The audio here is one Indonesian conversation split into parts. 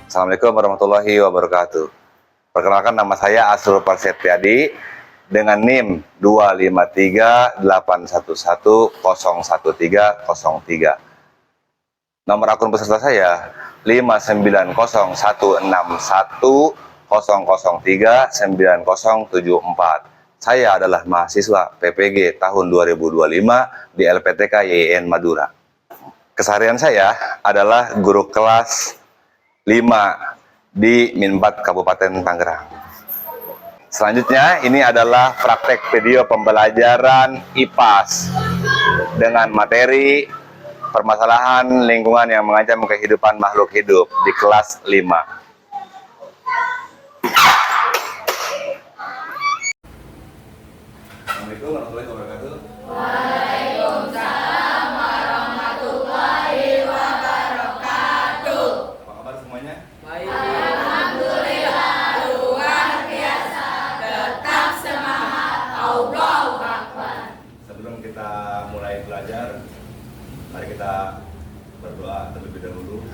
Assalamualaikum warahmatullahi wabarakatuh. Perkenalkan, nama saya Asrul Parsetyadi dengan NIM 25381101303. Nomor akun peserta saya 591616100390074. Saya adalah mahasiswa PPG tahun 2025 di LPTK YIN Madura. Keseharian saya adalah guru kelas 5 di Min 4 Kabupaten Tangerang. Selanjutnya ini adalah praktek video pembelajaran IPAS dengan materi permasalahan lingkungan yang mengancam kehidupan makhluk hidup di kelas 5. Assalamualaikum warahmatullahi wabarakatuh. Waalaikumsalam warahmatullahi wabarakatuh. Apa kabar semuanya? Baik. Alhamdulillah, luar biasa. Tetap semangat. Allahu Akbar. Sebelum kita mulai belajar, mari kita berdoa terlebih dahulu.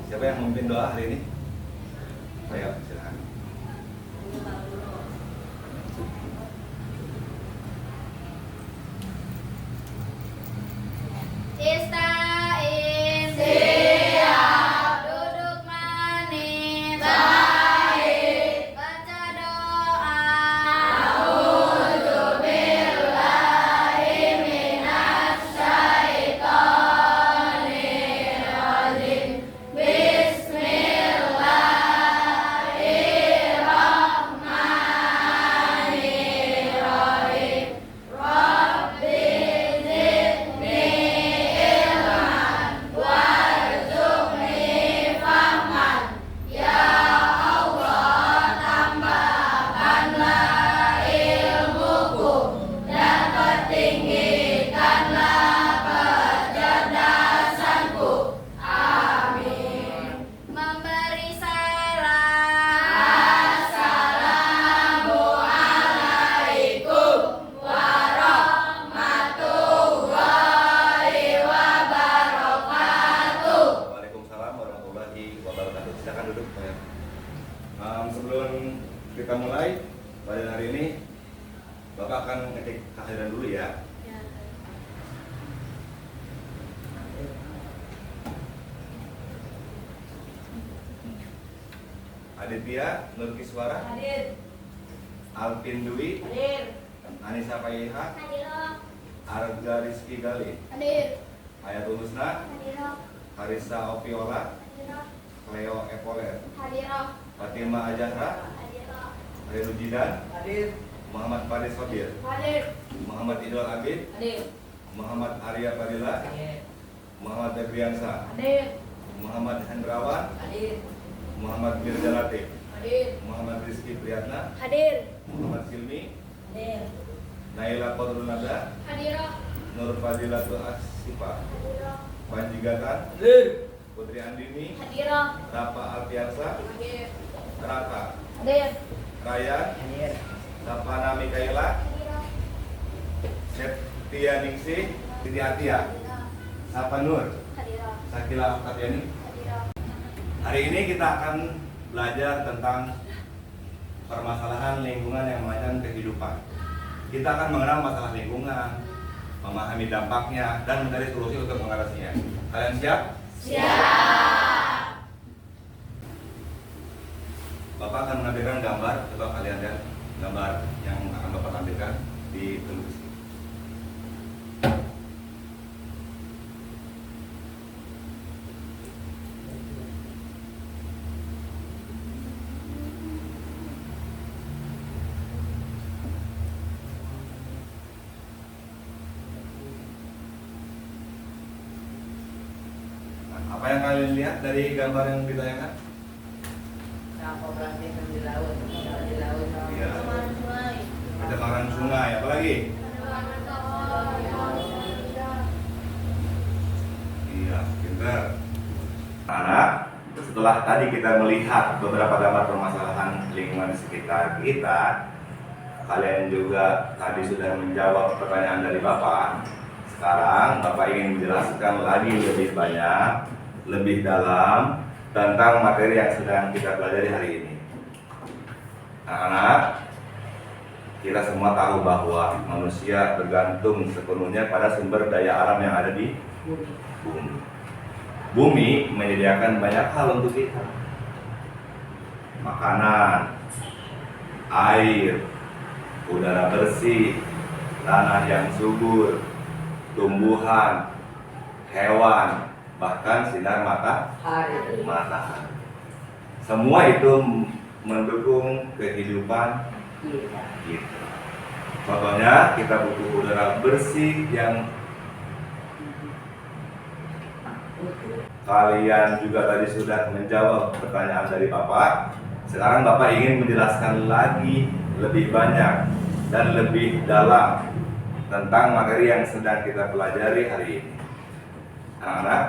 Siapa yang memimpin doa hari ini? Ayo, silakan. Istain siap, duduk manis baik, baca doa. A'udzubillahi minasyaitonirrajim. Bismillahirrahmanirrahim. Rabbi zidni warzuqni fahman. Ya Allah, tambahkanlah ilmuku dan pertinggikanlah kecerdasanku. Amin. Memberi salam. Assalamualaikum warahmatullahi wabarakatuh. Waalaikumsalam warahmatullahi wabarakatuh. Silakan duduk. Sebelum kita mulai pada hari ini, Bapak akan ngecek kehadiran dulu ya. Aditya Nurkiswara, Hadir. Alvin Dwi, Hadir. Anissa Paiha, Hadir. Arga Rizky Gali, Hadir. Hayatul Husna, Hadir. Karissa Opiola, Hadir. Cleo Epoler, Hadir. Fatima Ajahra, Hadir. Hairul Jidan, Hadir. Muhammad Faris Sodir, Hadir. Muhammad Idul Abid, Hadir. Muhammad Arya Fadila, Muhammad Febriansa, Hadir. Muhammad Hendrawan, Hadir. Muhammad Mirza Latif, Hadir. Muhammad Rizky Priyatna, Hadir. Muhammad Silmi, Hadir. Naila Qadrul Nada, Hadir. Nur Fadilatul Asifa, Panji Gatan, Hadir. Putri Andini, Hadir. Rafa Alfiansa, Hadir. Raka, Hadir. Ryan, Hadir. Sapana Mikaela, Septia Ningsih, Siti Atia, Sapa Nur, Hadir. Sakila Oktaviani. Hadir. Hari ini kita akan belajar tentang permasalahan lingkungan yang mengancam kehidupan. Kita akan mengenal masalah lingkungan, memahami dampaknya, dan mencari solusi untuk mengatasinya. Kalian siap? Siap. Bapak akan menampilkan gambar. Coba kalian lihat gambar yang akan Bapak tampilkan di televisi. Apa yang kalian lihat dari gambar yang ditayangkan? Sampah plastik di laut, di laut. Iya. Pencemaran sungai, apa lagi? Iya, pintar. Karena setelah tadi kita melihat beberapa gambar permasalahan lingkungan di sekitar kita, kalian juga tadi sudah menjawab pertanyaan dari Bapak. Sekarang Bapak ingin menjelaskan lagi lebih banyak, lebih dalam tentang materi yang sedang kita pelajari hari ini. Anak-anak, kita semua tahu bahwa manusia bergantung sepenuhnya pada sumber daya alam yang ada di bumi. Bumi menyediakan banyak hal untuk kita. Makanan, air, udara bersih, tanah yang subur, tumbuhan, hewan, bahkan sinar matahari. Semua itu mendukung kehidupan kita. Contohnya, kita butuh udara bersih yang kalian juga tadi sudah menjawab pertanyaan dari Bapak. Sekarang Bapak ingin menjelaskan lagi lebih banyak dan lebih dalam tentang materi yang sedang kita pelajari hari ini. Anak-anak,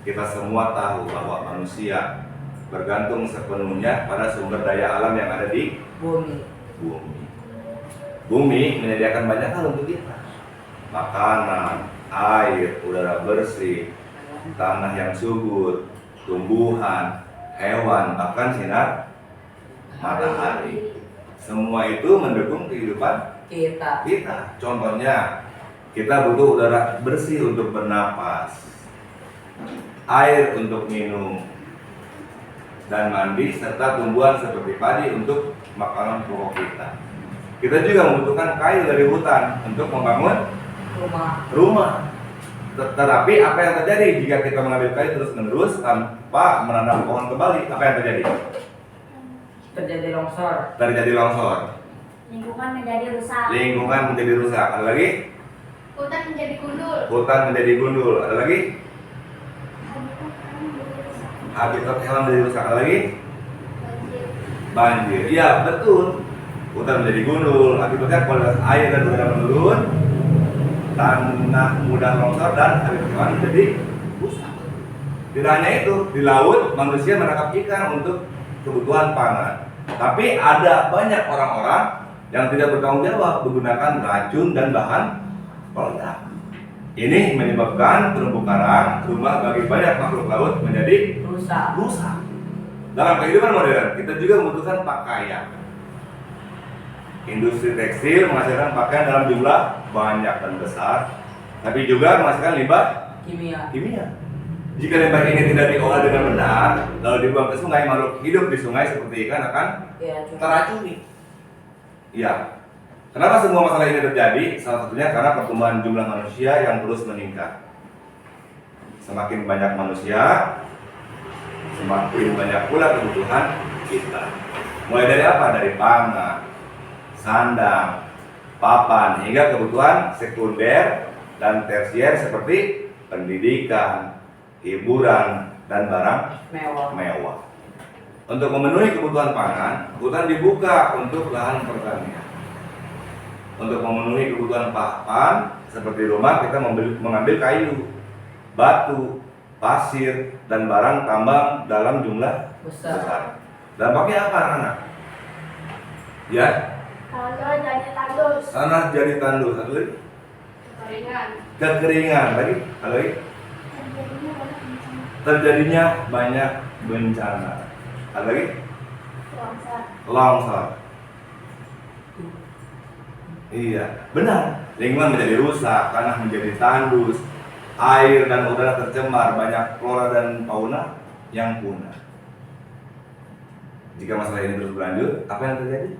kita semua tahu bahwa manusia bergantung sepenuhnya pada sumber daya alam yang ada di Bumi. Bumi menyediakan banyak hal untuk kita. Makanan, air, udara bersih, tanah yang subur, tumbuhan, hewan, bahkan sinar matahari. Semua itu mendukung kehidupan kita. Contohnya, kita butuh udara bersih untuk bernapas, air untuk minum dan mandi, serta tumbuhan seperti padi untuk makanan pokok kita. Kita juga membutuhkan kayu dari hutan untuk membangun rumah. Tetapi apa yang terjadi jika kita mengambil kayu terus-menerus tanpa menanam pohon kembali? Apa yang terjadi? Terjadi longsor. Terjadi longsor. Lingkungan menjadi rusak. Lingkungan menjadi rusak. Ada lagi? Hutan menjadi gundul. Hutan menjadi gundul. Ada lagi? Habitat hewan menjadi rusak. Ada lagi? Banjir. Iya, betul. Hutan menjadi gundul. Akibatnya kualitas air dan udara menurun. Tanah mudah longsor dan habitat hewan menjadi rusak. Tidak hanya itu, di laut manusia menangkap ikan untuk kebutuhan pangan. Tapi ada banyak orang-orang yang tidak bertanggung jawab menggunakan racun dan bahan peledak. Ini menyebabkan terumbu karang, rumah bagi banyak makhluk laut menjadi rusak. Dalam kehidupan modern, kita juga membutuhkan pakaian. Industri tekstil menghasilkan pakaian dalam jumlah banyak dan besar, tapi juga menghasilkan limbah kimia. Jika limbah ini tidak diolah dengan benar, lalu dibuang ke sungai, makhluk hidup di sungai seperti ikan akan teracuni. Ya. Kenapa semua masalah ini terjadi? Salah satunya karena pertumbuhan jumlah manusia yang terus meningkat. Semakin banyak manusia, semakin banyak pula kebutuhan kita. Mulai dari apa? Dari pangan, sandang, papan, hingga kebutuhan sekunder dan tersier seperti pendidikan, hiburan, dan barang mewah. Untuk memenuhi kebutuhan pangan, hutan dibuka untuk lahan pertanian. Untuk memenuhi kebutuhan papan, seperti rumah, kita mengambil kayu, batu, pasir, dan barang tambang dalam jumlah besar. Dampaknya apa, anak-anak? Ya? Tanah jadi tandus. Tanah jadi tandus. Satu lagi? Kekeringan. Lagi? Satu lagi? Terjadinya banyak bencana. Ada lagi? Longsor. Iya, benar. Lingkungan menjadi rusak, tanah menjadi tandus, air dan udara tercemar, banyak flora dan fauna yang punah. Jika masalah ini terus berlanjut, apa yang terjadi?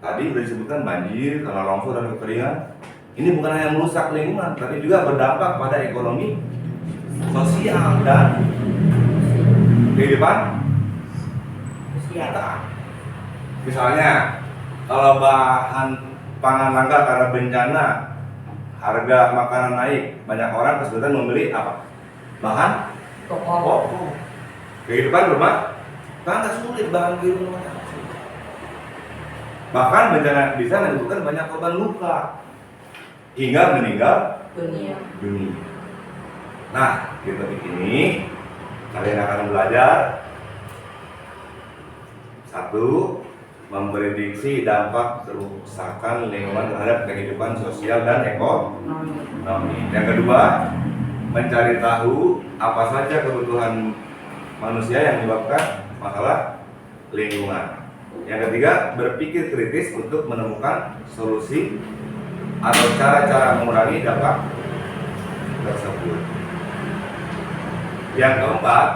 Tadi sudah disebutkan banjir, tanah longsor dan kekeringan. Ini bukan hanya merusak lingkungan, tapi juga berdampak pada ekonomi, sosial, dan kehidupan kita. Misalnya, kalau bahan pangan langka karena bencana, harga makanan naik, banyak orang kesulitan membeli apa? Bahan pokok. Kehidupan rumah tangga sulit, bahan kehidupan rumah tangga sulit. Bahkan bencana bisa menyebabkan banyak korban luka hingga meninggal dunia. Nah, di topik ini kalian akan belajar satu, memprediksi dampak kerusakan lingkungan terhadap kehidupan sosial dan ekonomi. Yang kedua, mencari tahu apa saja kebutuhan manusia yang menyebabkan masalah lingkungan. Yang ketiga, berpikir kritis untuk menemukan solusi atau cara-cara mengurangi dampak tersebut. Yang keempat,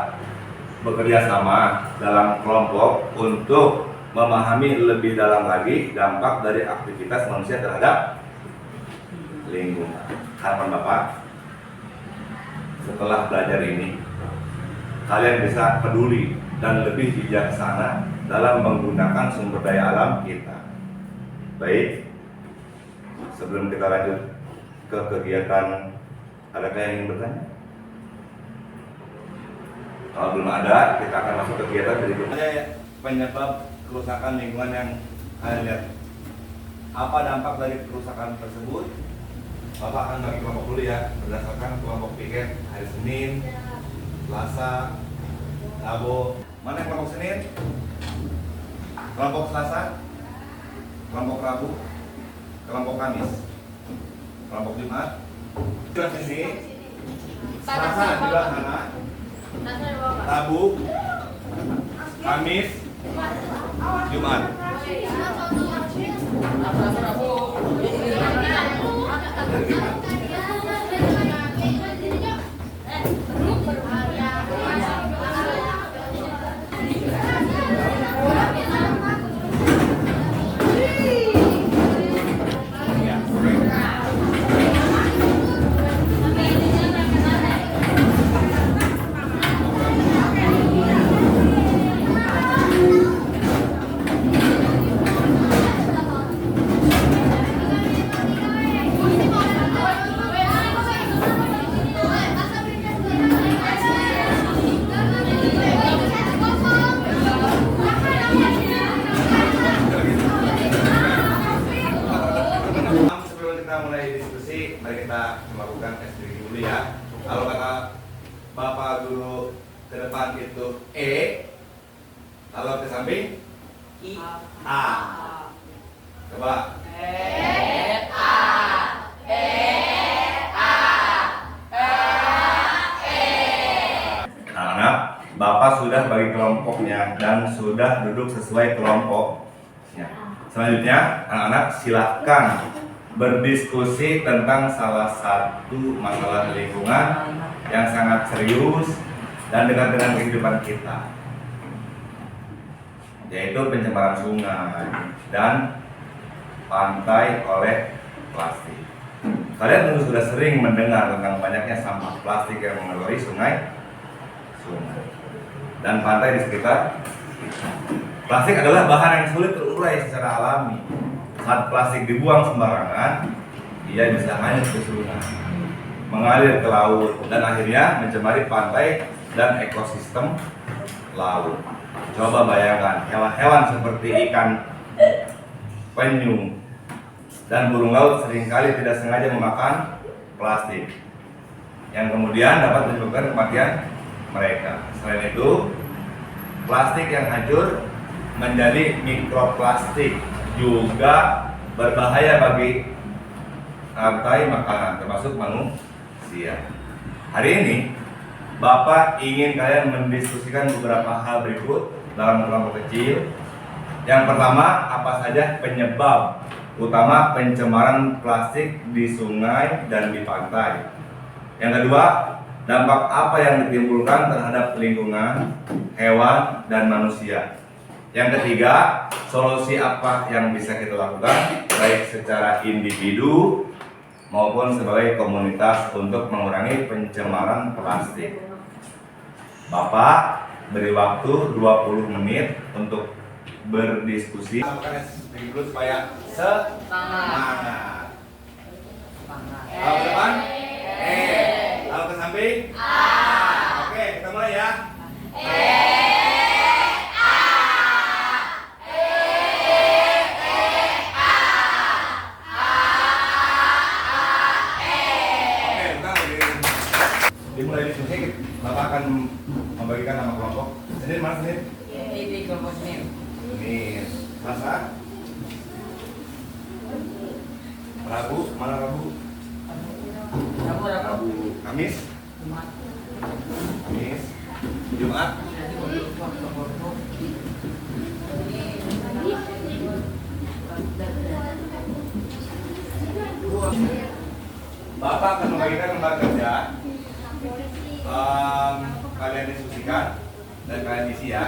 bekerja sama dalam kelompok untuk memahami lebih dalam lagi dampak dari aktivitas manusia terhadap lingkungan. Harapan Bapak, setelah belajar ini, kalian bisa peduli dan lebih bijaksana dalam menggunakan sumber daya alam kita. Baik, sebelum kita lanjut ke kegiatan, adakah yang ingin bertanya? Kalau belum ada, kita akan masuk ke kegiatan berikutnya. Penyebab kerusakan lingkungan yang kalian lihat. Apa dampak dari kerusakan tersebut? Bapak akan bagi kelompok dulu ya, berdasarkan kelompok piket hari Senin, Selasa, Rabu. Mana yang kelompok Senin? Kelompok Selasa? Kelompok Rabu? Kelompok Kamis? Kelompok Jumat? Di sini. Selasa di sebelah sana. Rabu, Kamis, Jumat. Sebelum kita mulai diskusi, mari kita melakukan tes diri dulu ya. Kalau kata Bapak Guru ke depan itu E, kalau ke samping A. Coba. Anak-anak, Bapak sudah bagi kelompoknya dan sudah duduk sesuai kelompoknya. Selanjutnya, anak-anak silahkan berdiskusi tentang salah satu masalah lingkungan yang sangat serius dan dekat dengan kehidupan kita, yaitu pencemaran sungai dan pantai oleh plastik. Kalian tentu sudah sering mendengar tentang banyaknya sampah plastik yang mengaliri sungai dan pantai di sekitar kita. Plastik adalah bahan yang sulit terurai secara alami. Saat plastik dibuang sembarangan, ia bisa hanyut ke sungai, mengalir ke laut, dan akhirnya mencemari pantai dan ekosistem laut. Coba bayangkan, hewan-hewan seperti ikan penyu dan burung laut seringkali tidak sengaja memakan plastik, yang kemudian dapat menyebabkan kematian mereka. Selain itu, plastik yang hancur menjadi mikroplastik juga berbahaya bagi rantai makanan termasuk manusia. Hari ini Bapak ingin kalian mendiskusikan beberapa hal berikut dalam kelompok kecil. Yang pertama, apa saja penyebab utama pencemaran plastik di sungai dan di pantai. Yang kedua, dampak apa yang ditimbulkan terhadap lingkungan, hewan, dan manusia. Yang ketiga, solusi apa yang bisa kita lakukan baik secara individu maupun sebagai komunitas untuk mengurangi pencemaran plastik. Bapak beri waktu 20 menit untuk berdiskusi. Dulu supaya semangat. Kalau ke depan, kalau ke samping, oke, kita mulai ya. Dimulai diskusi, Bapak akan membagikan nama kelompok. Senin mana Senin? Ini kelompok Senin. Ini Selasa. Rabu, mana Rabu? Rabu. Kamis. Jumat. Kamis. Jumat. Bapak akan membagikan lembar kerja. Kalian diskusikan dan kalian isi ya.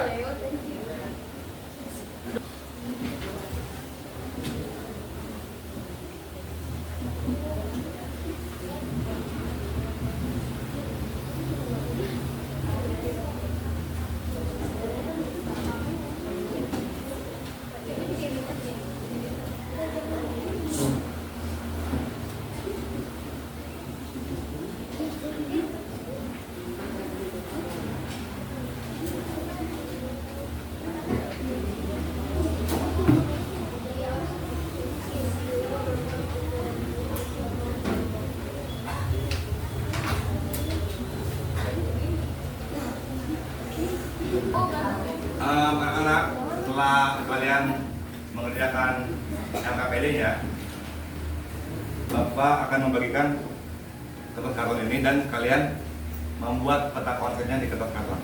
Anak-anak, setelah kalian mengerjakan LKPD-nya, Bapak akan membagikan kertas karton ini dan kalian membuat peta konsepnya di kertas karton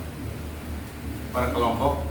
per kelompok.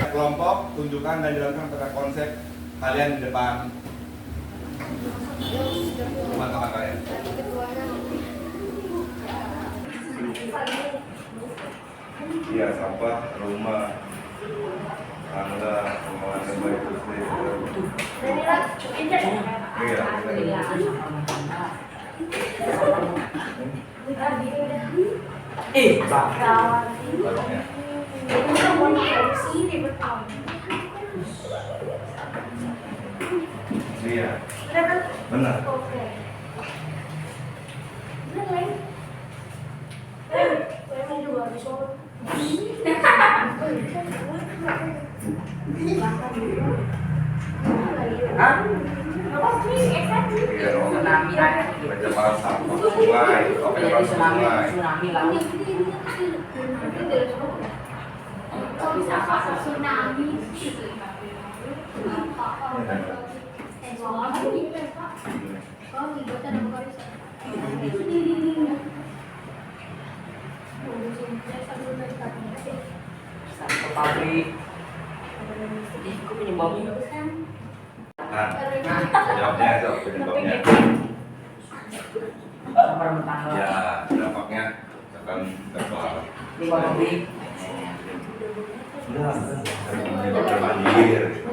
Kelompok, tunjukkan dan jalankan peta konsep kalian di depan teman-teman kalian. Iya, sampah, rumah, tangga, pengelolaan baik listrik. Iya. Baloknya. Iya. Benar. Pencemaran sampah sungai, pencemaran sungai. Pabrik. Aku penyebabnya. Jawabnya itu penyebabnya. Sampah rumah tangga. Ya, dampaknya akan terbawa. Di pabrik. Sudah, menyebabkan banjir.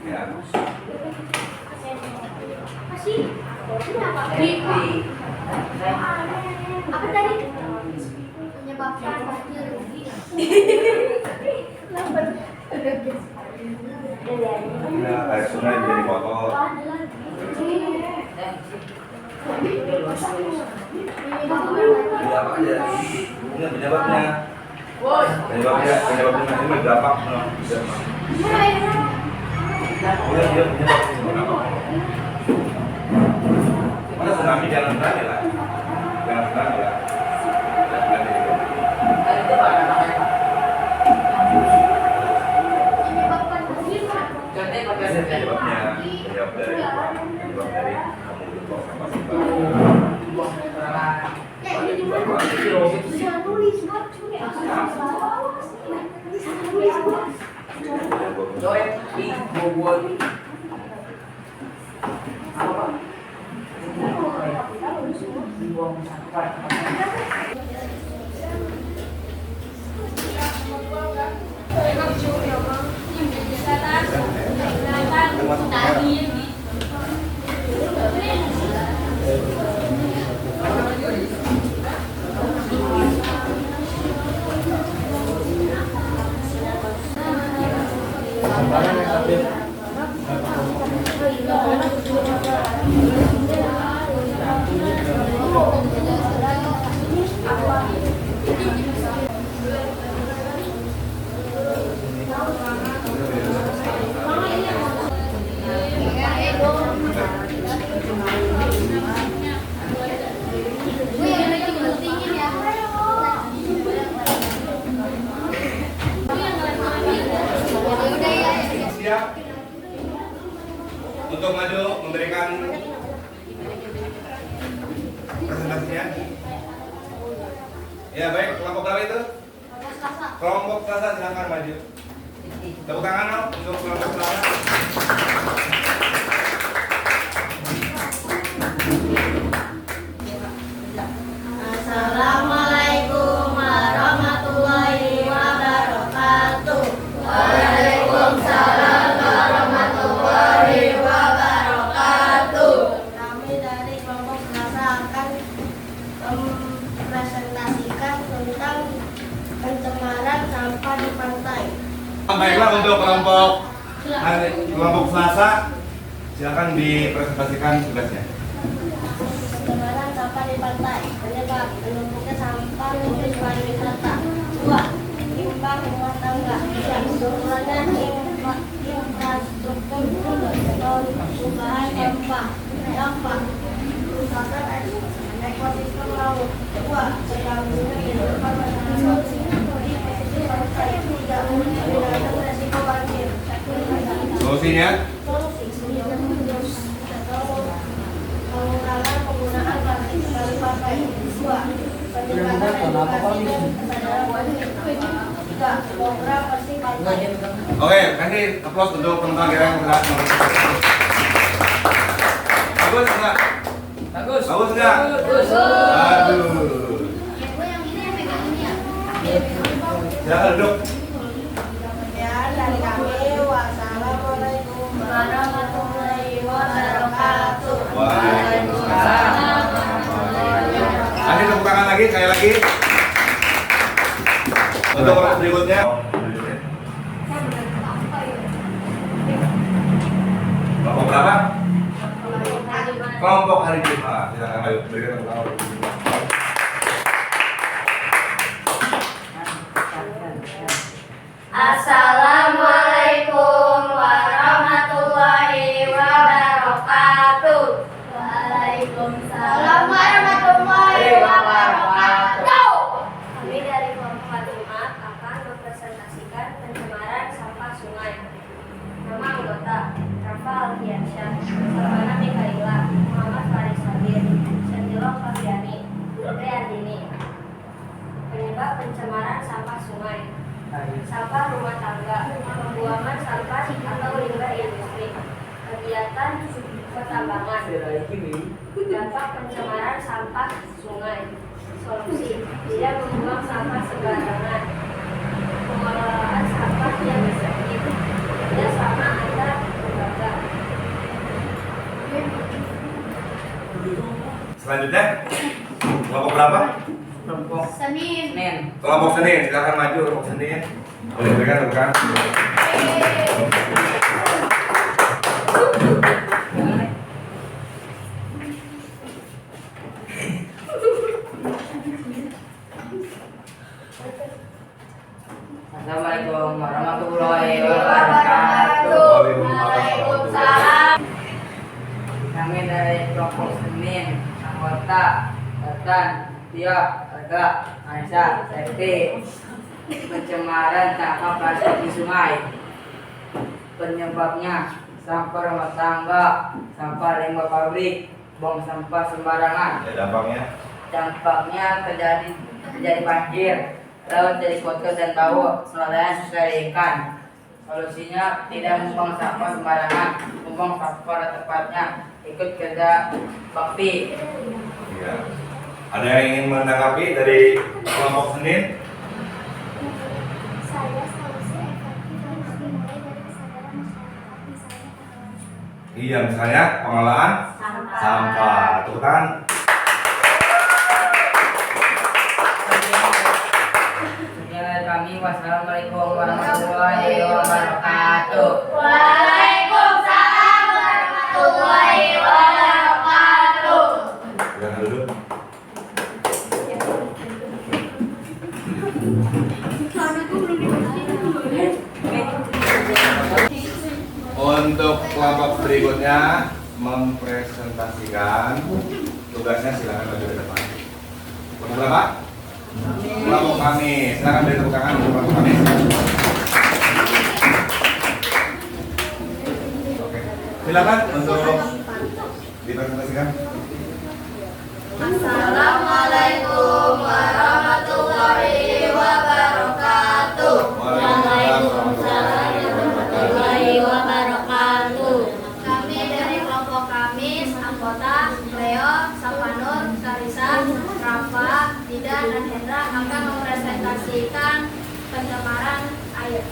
Ya. Apa tadi? Menyebabkan banjir. Ya, air sungai jadi kotor. Ya, apa aja? Ini penyebabnya. Penyebabnya ini dampak. Iya, penyebab. Mana tsunami jangan berani lah. Jangan berani lah. Penyebab dari kamu buang sampah Ya baik, kelompok berapa itu? Kelompok Selasa silakan maju. Tepuk tangan dong untuk kelompok Selasa. Assalamualaikum warahmatullahi wabarakatuh. Waalaikumsalam warahmatullahi wabarakatuh. Kami dari kelompok Selasa akan mempresentasikan tentang pencemaran sampah di pantai. Baiklah untuk kelompok Selasa, silakan dipresentasikan tugasnya. Pencemaran sampah di pantai, penyebab menumpuknya sampah turis pariwisata. 2. Limbah rumah tangga. 3. Turunannya infrastruktur perubahan sampah. 4. Kerusakan ekosistem laut. 2. Terganggunya kehidupan masyarakat di pesisir pantai. 3. Meningkatkan resiko banjir. Solusinya? Pengurangan penggunaan plastik sekali pakai. 2. Peningkatan edukasi dan kesadaran wajib. 3. Program bersih pantai. Oke, kasih aplaus untuk teman-teman kita yang sudah bagus enggak? Bagus. Bagus enggak? Bagus. Aduh. Silakan duduk. Sekian dari kami. Wassalamualaikum warahmatullahi wabarakatuh. Waalaikumsalam. Kasih tepuk tangan lagi, sekali lagi. Untuk kelas berikutnya. Kelompok berapa? Kelompok hari Jumat. Silakan ayo berikan tepuk tangan. Assalamualaikum warahmatullahi wabarakatuh. Waalaikumsalam warahmatullahi wabarakatuh. Kami dari kelompok Jumat akan mempresentasikan pencemaran sampah sungai. Nama anggota: Rafa Alfiansyah, Sabana Mikaela, Muhammad Faris Sabir, Sentilo Fabiani, Putri Andini. Penyebab pencemaran sampah sungai: sampah rumah tangga, pembuangan sampah atau limbah industri, kegiatan pertambangan. Dampak pencemaran sampah sungai: solusi: tidak membuang sampah sembarangan, pengelolaan sampah yang efektif, kerjasama antar lembaga. Selanjutnya, kelompok berapa? Kelompok Senin. Kelompok Senin, silakan maju kelompok Senin. Boleh berikan tepuk tangan. Assalamualaikum warahmatullahi wabarakatuh. Waalaikumsalam. Kami dari kelompok Senin, anggota Tatan, Tia, Arga, Aisyah, Septi. Pencemaran sampah plastik di sungai. Penyebabnya sampah rumah tangga, sampah limbah pabrik, buang sampah sembarangan. Ya, dampaknya. Dampaknya terjadi banjir, laut jadi kotor dan bau, nelayan susah ikan. Solusinya tidak membuang sampah sembarangan, membuang sampah pada tempatnya, ikut kerja bakti. Iya. Ada yang ingin menanggapi dari kelompok Senin? Saya solusi efektif harus dimulai dari kesadaran masyarakat, misalnya pengelolaan. Iya, misalnya pengelolaan sampah. Tepuk tangan. Sekian dari kami, wassalamualaikum warahmatullahi wabarakatuh. Waalaikumsalam warahmatullahi wabarakatuh. Silakan duduk. Untuk kelompok berikutnya mempresentasikan tugasnya, silakan maju ke depan. Kelompok berapa? Kelompok kami, silakan beri tepuk tangan untuk kelompok kami. Oke, silakan untuk dipresentasikan. Assalamualaikum warahmatullahi wabarakatuh. Waalaikumsalam warahmatullahi wabarakatuh. Kami dari kelompok Kamis, anggota Leo, Sapanur, Karisa, Rafa, Dida, dan Hendra akan mempresentasikan pencemaran air.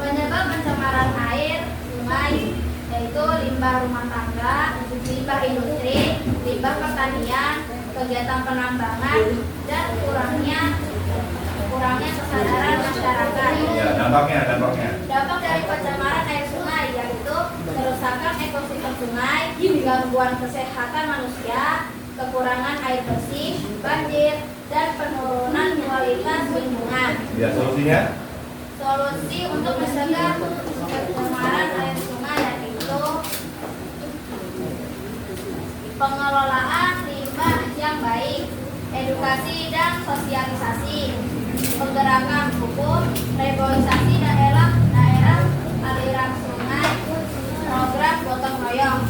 Penyebab pencemaran air sungai yaitu limbah rumah tangga, limbah industri, limbah pertanian, kegiatan penambangan, dan kurangnya kesadaran masyarakat. Ya, dampaknya. Dampak dari pencemaran air sungai yaitu kerusakan ekosistem sungai, gangguan kesehatan manusia, kekurangan air bersih, banjir, dan penurunan kualitas lingkungan. Ya, solusinya? Solusi untuk mencegah pencemaran air sungai yaitu pengelolaan limbah yang baik, edukasi dan sosialisasi, penggerakan hukum, reboisasi daerah aliran sungai, program gotong royong.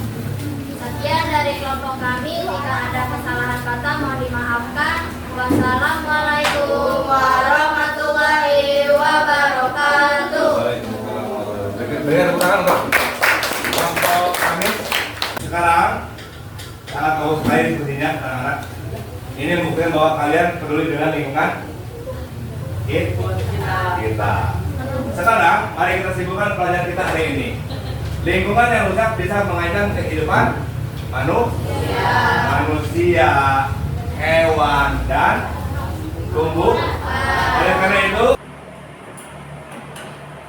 Sekian dari kelompok kami. Jika ada kesalahan kata mohon dimaafkan. Wassalamualaikum warahmatullahi wabarakatuh. Waalaikumsalam warahmatullahi wabarakatuh. Berikan tepuk tangan untuk kelompok kami. Sekarang sangat bagus sekali diskusinya, anak-anak. Ini membuktikan bahwa kalian peduli dengan lingkungan kita. Sekarang mari kita sibukkan pelajaran kita hari ini. Lingkungan yang rusak bisa mengancam kehidupan manusia, hewan, dan tumbuh. Oleh karena itu,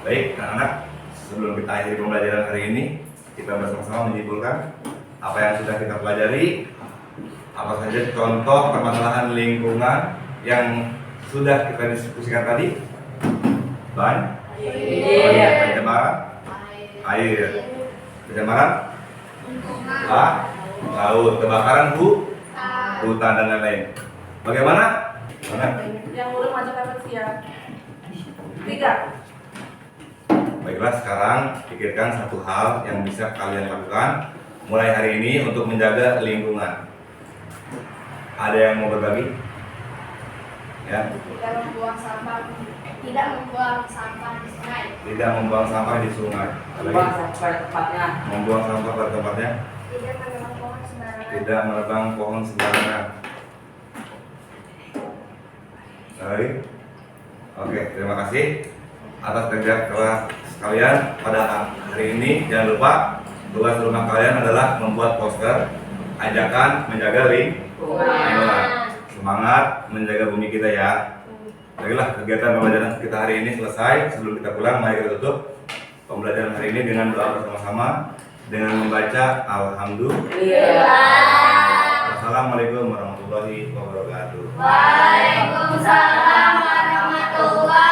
baik anak-anak, sebelum kita akhiri pembelajaran hari ini, kita bersama-sama menyimpulkan apa yang sudah kita pelajari, apa saja contoh permasalahan lingkungan yang sudah kita diskusikan tadi. Pencemaran air, pencemaran laut, kebakaran hutan, dan lain-lain. Bagaimana? Yang belum masuk siap. 3. Baiklah, sekarang pikirkan satu hal yang bisa kalian lakukan mulai hari ini untuk menjaga lingkungan. Ada yang mau berbagi? Ya. Tidak membuang sampah di sungai. Tidak membuang sampah di sungai. Buang pada tempatnya. Membuang sampah pada tempatnya. Tidak menebang pohon sembarangan. Tidak menebang pohon sembarangan. Baik. Oke, terima kasih atas kerja keras kalian pada hari ini. Jangan lupa tugas rumah kalian adalah membuat poster ajakan menjaga lingkungan. Semangat menjaga bumi kita ya. Baiklah, kegiatan pembelajaran kita hari ini selesai. Sebelum kita pulang, mari kita tutup pembelajaran hari ini dengan doa bersama-sama dengan membaca Alhamdulillah. Assalamualaikum warahmatullahi wabarakatuh. Waalaikumsalam warahmatullahi